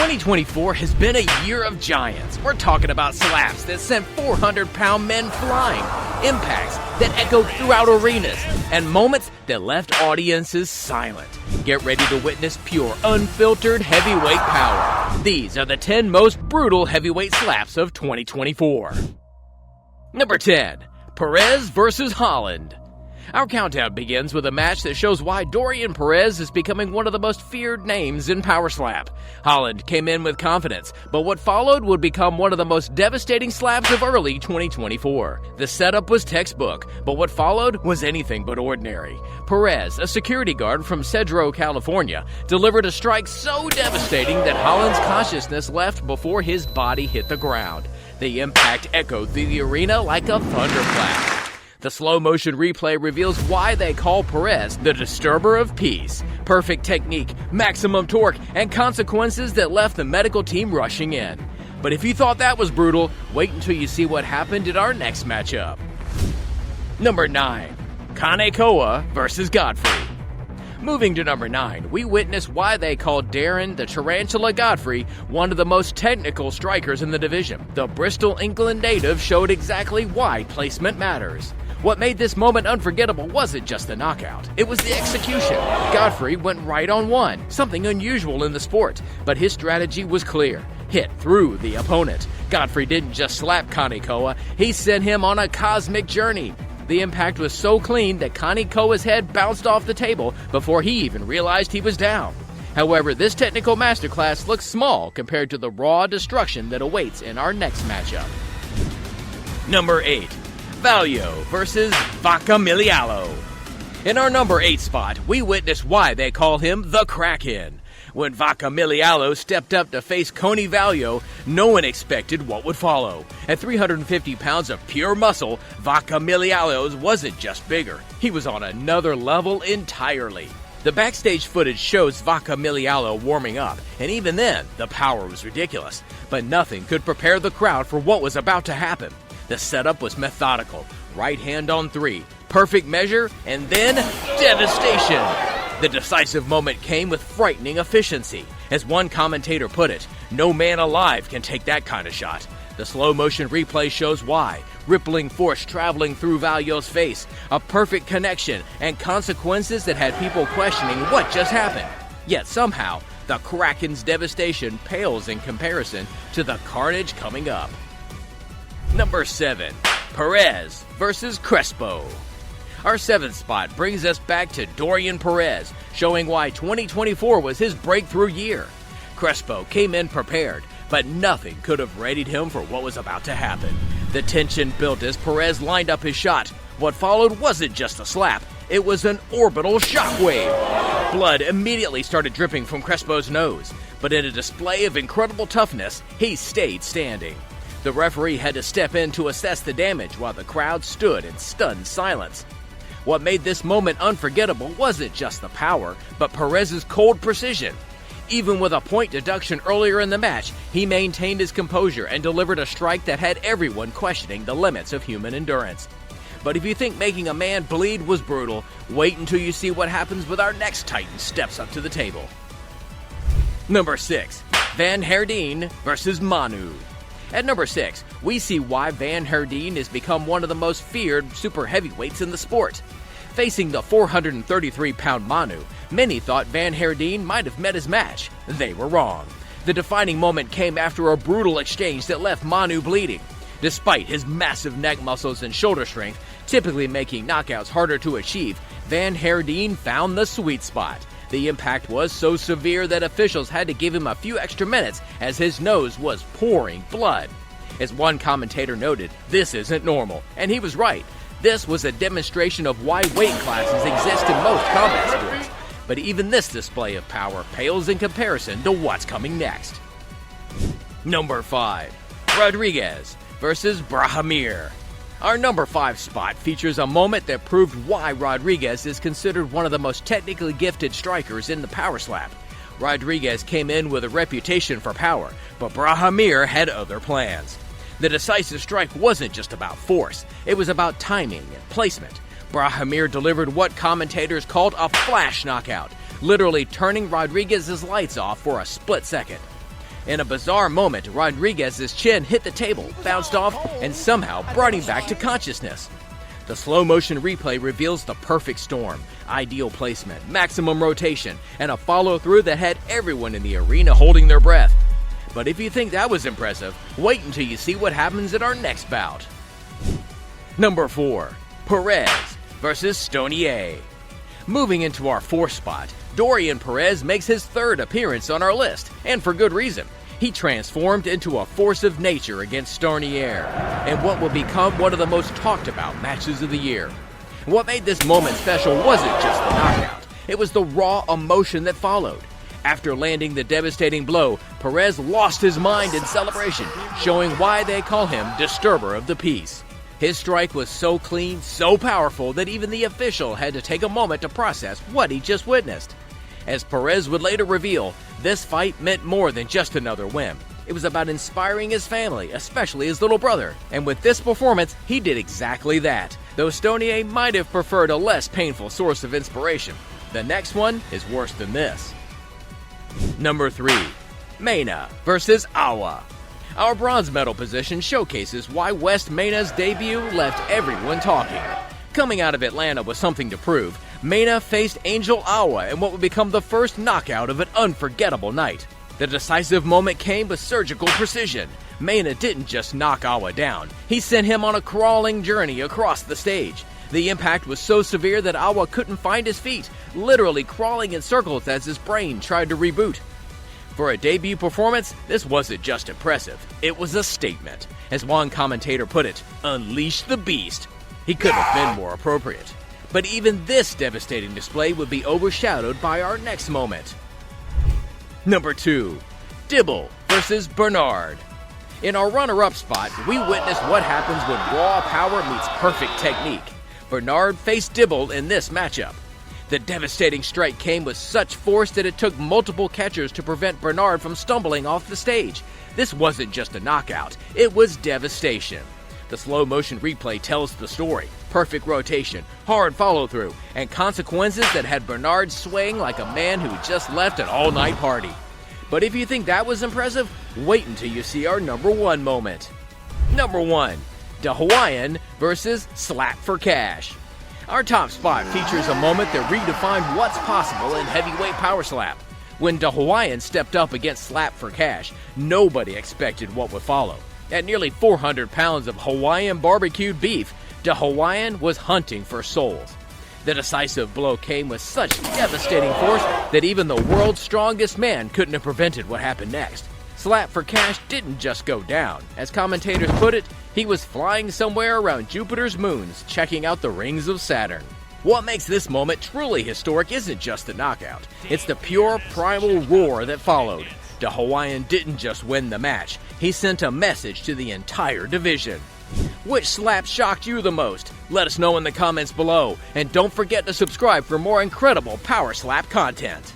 2024 has been a year of giants. We're talking about slaps that sent 400-pound men flying, impacts that echoed throughout arenas, and moments that left audiences silent. Get ready to witness pure, unfiltered heavyweight power. These are the 10 most brutal heavyweight slaps of 2024. Number 10. Perez versus Holland. Our countdown begins with a match that shows why Dorian Perez is becoming one of the most feared names in powerslap. Holland came in with confidence, but what followed would become one of the most devastating slaps of early 2024. The setup was textbook, but what followed was anything but ordinary. Perez, a security guard from Cedro, California, delivered a strike so devastating that Holland's consciousness left before his body hit the ground. The impact echoed through the arena like a thunderclap. The slow-motion replay reveals why they call Perez the disturber of peace. Perfect technique, maximum torque, and consequences that left the medical team rushing in. But if you thought that was brutal, wait until you see what happened at our next matchup. Number 9. Kanekoa versus Godfrey. Moving to number 9, we witness why they called Darren the Tarantula Godfrey one of the most technical strikers in the division. The Bristol, England native showed exactly why placement matters. What made this moment unforgettable wasn't just the knockout, it was the execution. Godfrey went right on one, something unusual in the sport, but his strategy was clear. Hit through the opponent. Godfrey didn't just slap Kanekoa, he sent him on a cosmic journey. The impact was so clean that Kanekoa's head bounced off the table before he even realized he was down. However, this technical masterclass looks small compared to the raw destruction that awaits in our next matchup. Number 8. Valio versus Vacamilialo. In our number 8 spot, we witness why they call him the Kraken. When Vacamilialo stepped up to face Coney Valio, no one expected what would follow. At 350 pounds of pure muscle, Vacamilialo wasn't just bigger, he was on another level entirely. The backstage footage shows Vacamilialo warming up, and even then, the power was ridiculous. But nothing could prepare the crowd for what was about to happen. The setup was methodical, right hand on 3, perfect measure, and then devastation. The decisive moment came with frightening efficiency. As one commentator put it, no man alive can take that kind of shot. The slow-motion replay shows why. Rippling force traveling through Valio's face, a perfect connection, and consequences that had people questioning what just happened. Yet somehow, the Kraken's devastation pales in comparison to the carnage coming up. Number 7. Perez versus Crespo. Our 7th spot brings us back to Dorian Perez, showing why 2024 was his breakthrough year. Crespo came in prepared, but nothing could have readied him for what was about to happen. The tension built as Perez lined up his shot. What followed wasn't just a slap, it was an orbital shockwave. Blood immediately started dripping from Crespo's nose, but in a display of incredible toughness, he stayed standing. The referee had to step in to assess the damage while the crowd stood in stunned silence. What made this moment unforgettable wasn't just the power, but Perez's cold precision. Even with a point deduction earlier in the match, he maintained his composure and delivered a strike that had everyone questioning the limits of human endurance. But if you think making a man bleed was brutal, wait until you see what happens with our next Titan steps up to the table. Number 6. Van Herdeen versus Manu. At number 6, we see why Van Herdeen has become one of the most feared super heavyweights in the sport. Facing the 433-pound Manu, many thought Van Herdeen might have met his match. They were wrong. The defining moment came after a brutal exchange that left Manu bleeding. Despite his massive neck muscles and shoulder strength, typically making knockouts harder to achieve, Van Herdeen found the sweet spot. The impact was so severe that officials had to give him a few extra minutes as his nose was pouring blood. As one commentator noted, this isn't normal, and he was right. This was a demonstration of why weight classes exist in most combat sports. But even this display of power pales in comparison to what's coming next. Number 5. Rodriguez versus Brahimir. Our number 5 spot features a moment that proved why Rodriguez is considered one of the most technically gifted strikers in the powerslap. Rodriguez came in with a reputation for power, but Brahimir had other plans. The decisive strike wasn't just about force, it was about timing and placement. Brahimir delivered what commentators called a flash knockout, literally turning Rodriguez's lights off for a split second. In a bizarre moment, Rodriguez's chin hit the table, bounced off, and somehow brought him back to consciousness. The slow-motion replay reveals the perfect storm, ideal placement, maximum rotation, and a follow-through that had everyone in the arena holding their breath. But if you think that was impressive, wait until you see what happens in our next bout. Number 4. Perez versus Stonier. Moving into our 4th spot, Dorian Perez makes his 3rd appearance on our list, and for good reason. He transformed into a force of nature against Stonier in what will become one of the most talked about matches of the year. What made this moment special wasn't just the knockout, it was the raw emotion that followed. After landing the devastating blow, Perez lost his mind in celebration, showing why they call him Disturber of the Peace. His strike was so clean, so powerful that even the official had to take a moment to process what he just witnessed. As Perez would later reveal, this fight meant more than just another win. It was about inspiring his family, especially his little brother. And with this performance, he did exactly that, though Stonier might have preferred a less painful source of inspiration. The next one is worse than this. Number 3. Mena versus Awa. Our bronze medal position showcases why West Mena's debut left everyone talking. Coming out of Atlanta with something to prove, Mena faced Angel Awa in what would become the first knockout of an unforgettable night. The decisive moment came with surgical precision. Mena didn't just knock Awa down, he sent him on a crawling journey across the stage. The impact was so severe that Awa couldn't find his feet, literally crawling in circles as his brain tried to reboot. For a debut performance, this wasn't just impressive, it was a statement. As one commentator put it, unleash the beast. He couldn't have been more appropriate. But even this devastating display would be overshadowed by our next moment. Number 2. Dibble versus Bernard. In our runner-up spot, we witnessed what happens when raw power meets perfect technique. Bernard faced Dibble in this matchup. The devastating strike came with such force that it took multiple catchers to prevent Bernard from stumbling off the stage. This wasn't just a knockout, it was devastation. The slow-motion replay tells the story. Perfect rotation, hard follow-through, and consequences that had Bernard swaying like a man who just left an all-night party. But if you think that was impressive, wait until you see our number 1 moment. Number 1. The Hawaiian versus Slap for Cash. Our top spot features a moment that redefined what's possible in heavyweight power slap. When the Hawaiian stepped up against Slap for Cash, nobody expected what would follow. At nearly 400 pounds of Hawaiian barbecued beef, the Hawaiian was hunting for souls. The decisive blow came with such devastating force that even the world's strongest man couldn't have prevented what happened next. Slap for Cash didn't just go down. As commentators put it, he was flying somewhere around Jupiter's moons, checking out the rings of Saturn. What makes this moment truly historic isn't just the knockout. It's the pure primal roar that followed. The Hawaiian didn't just win the match, he sent a message to the entire division. Which slap shocked you the most? Let us know in the comments below, and don't forget to subscribe for more incredible power slap content.